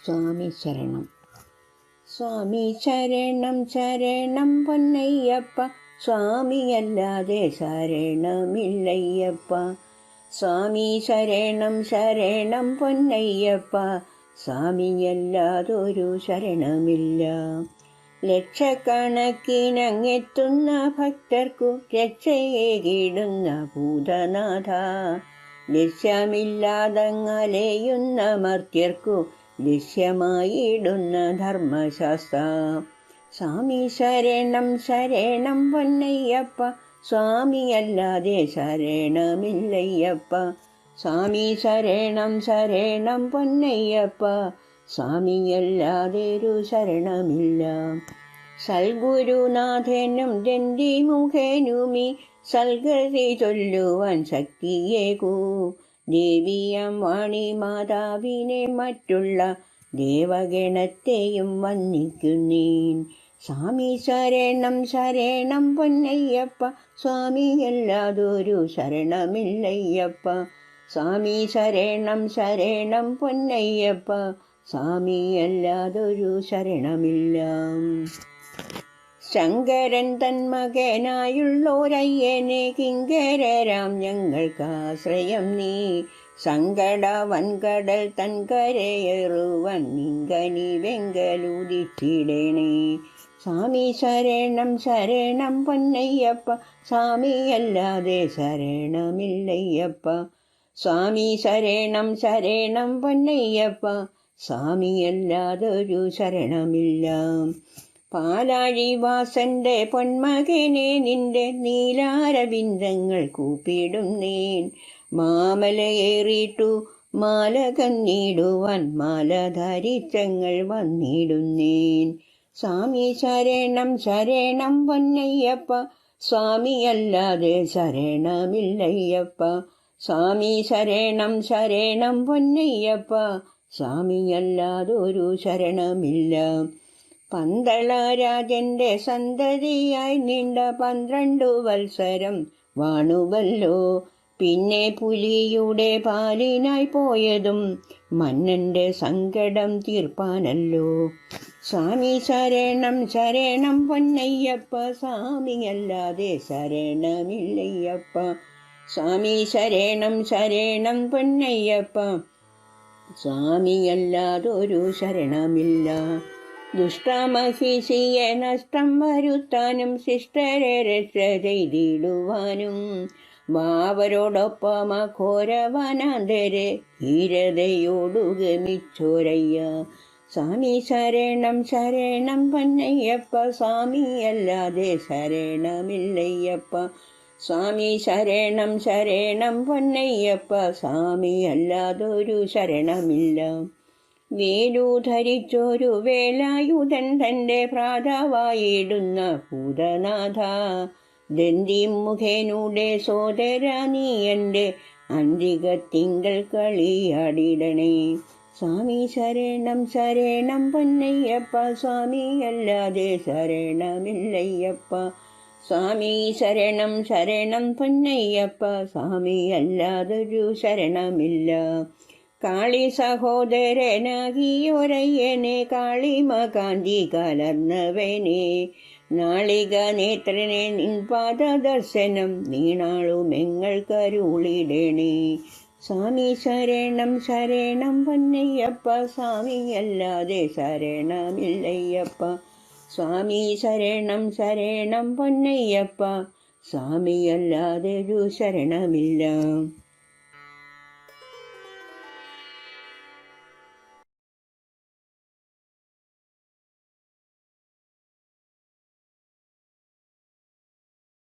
സ്വാമി ശരണം. സ്വാമി ശരണം ശരണം പൊന്നയ്യപ്പ, സ്വാമിയല്ലാതെ ശരണമില്ലയ്യപ്പ. സ്വാമി ശരണം ശരണം പൊന്നയ്യപ്പ, സ്വാമിയല്ലാതൊരു ശരണമില്ല. ലക്ഷക്കണക്കിനങ്ങെത്തുന്ന ഭക്തർക്കു രക്ഷയേകിടുന്ന ഭൂതനാഥ, ലക്ഷ്യമില്ലാതങ്ങലയുന്ന മർത്യർക്കു ലക്ഷ്യമായിടുന്ന ധർമ്മശാസ്ത്ര. സ്വാമി ശരണം ശരണം പൊന്നയ്യപ്പ, സ്വാമിയല്ലാതെ ശരണമില്ലയ്യപ്പ. സ്വാമി ശരണം ശരണം പൊന്നയ്യപ്പ, സ്വാമിയല്ലാതൊരു ശരണമില്ല. സൽഗുരുനാഥനും ദന്തിമുഖനുമീ സൽഗതി ചൊല്ലുവാൻ ശക്തിയേകൂ. ദേവിയാം വാണി മാതാവിനെ മറ്റുള്ള ദേവഗണത്തെയും വന്ദിക്കുന്നേൻ. സ്വാമി ശരണം ശരണം പൊന്നയ്യപ്പ, സ്വാമിയല്ലാതൊരു ശരണമില്ലയ്യപ്പ. സ്വാമി ശരണം ശരണം പൊന്നയ്യപ്പ, സ്വാമിയല്ലാതൊരു ശരണമില്ല. ശങ്കരൻ തൻ മകനായുള്ളോരയ്യനെ കിങ്കരരാം ഞങ്ങൾക്കാശ്രയം നീ. സങ്കട വൻകടൽ തൻ കരയേറുവൻ നിങ്കനി വെങ്കലുദിച്ചിടണേ. സ്വാമി ശരണം ശരണം പൊന്നയ്യപ്പ, സ്വാമിയല്ലാതെ ശരണമില്ലയ്യപ്പ. സ്വാമി ശരണം ശരണം പൊന്നയ്യപ്പ, സ്വാമിയല്ലാതൊരു ശരണമില്ല. പാലാഴിവാസന്റെ പൊന്മകനെ നിന്റെ നീലാരവിന്ദങ്ങൾ കൂപ്പിടുന്നേൻ. മാമലയേറിട്ടു മാല കന്നിടുവാൻ മാലധരിച്ചങ്ങൾ വന്നിടുന്നേൻ. സ്വാമി ശരണം ശരണം പൊന്നയ്യപ്പ, സ്വാമിയല്ലാതെ ശരണമില്ലയ്യപ്പ. സ്വാമി ശരണം ശരണം പൊന്നയ്യപ്പ, സ്വാമിയല്ലാതൊരു ശരണമില്ല. പന്തളരാജന്റെ സന്തതിയായി നീണ്ട 12 വത്സരം വാണുവല്ലോ. പിന്നെ പുലിയുടെ പാലിനായി പോയതും മന്നന്റെ സങ്കടം തീർപ്പാനല്ലോ. സ്വാമി ശരണം ശരണം പൊന്നയ്യപ്പ, സ്വാമിയല്ലാതെ ശരണമില്ലയ്യപ്പ. സ്വാമി ശരണം ശരണം പൊന്നയ്യപ്പ, സ്വാമിയല്ലാതൊരു ശരണമില്ല. ദുഷ്ടമഹിഷിയെ നഷ്ടം വരുത്താനും ശിഷ്ടരെ രക്ഷ ചെയ്തിടുവാനും വാവരോടൊപ്പം ഘോരവനാന്തരെ ധീരതയോടു ഗമിച്ചോരയ്യ. സ്വാമി ശരണം ശരണം പൊന്നയ്യപ്പ, സ്വാമിയല്ലാതെ ശരണമില്ലയ്യപ്പ. സ്വാമി ശരണം ശരണം പൊന്നയ്യപ്പ, സ്വാമിയല്ലാതൊരു ശരണമില്ല. വേലു ധരിച്ചൊരു വേലായുധൻ തൻ്റെ ഭ്രാതാവായിടുന്ന ഭൂതനാഥ, ദന്തിമുഖനുടെ സോദര നീ എൻ്റെ അന്തികത്തിങ്കൾ കളിയാടിടണേ. സ്വാമി ശരണം ശരണം പൊന്നയ്യപ്പ, സ്വാമിയല്ലാതെ ശരണമില്ലയ്യപ്പ. സ്വാമി ശരണം ശരണം പൊന്നയ്യപ്പ, സ്വാമിയല്ലാതൊരു ശരണമില്ല. കാളി സഹോദരനാകിയൊരയ്യനെ കാളിമ കാന്തി കലർന്നവനെ, നാളിക നേത്രനെ നിൻ പാദദർശനം നീണാളുമെങ്ങൾ കരുളിടണേ. സ്വാമി ശരണം ശരണം പൊന്നയ്യപ്പ, സ്വാമിയല്ലാതെ ശരണമില്ലയ്യപ്പ. സ്വാമി ശരണം ശരണം പൊന്നയ്യപ്പ, സ്വാമിയല്ലാതൊരു ശരണമില്ല.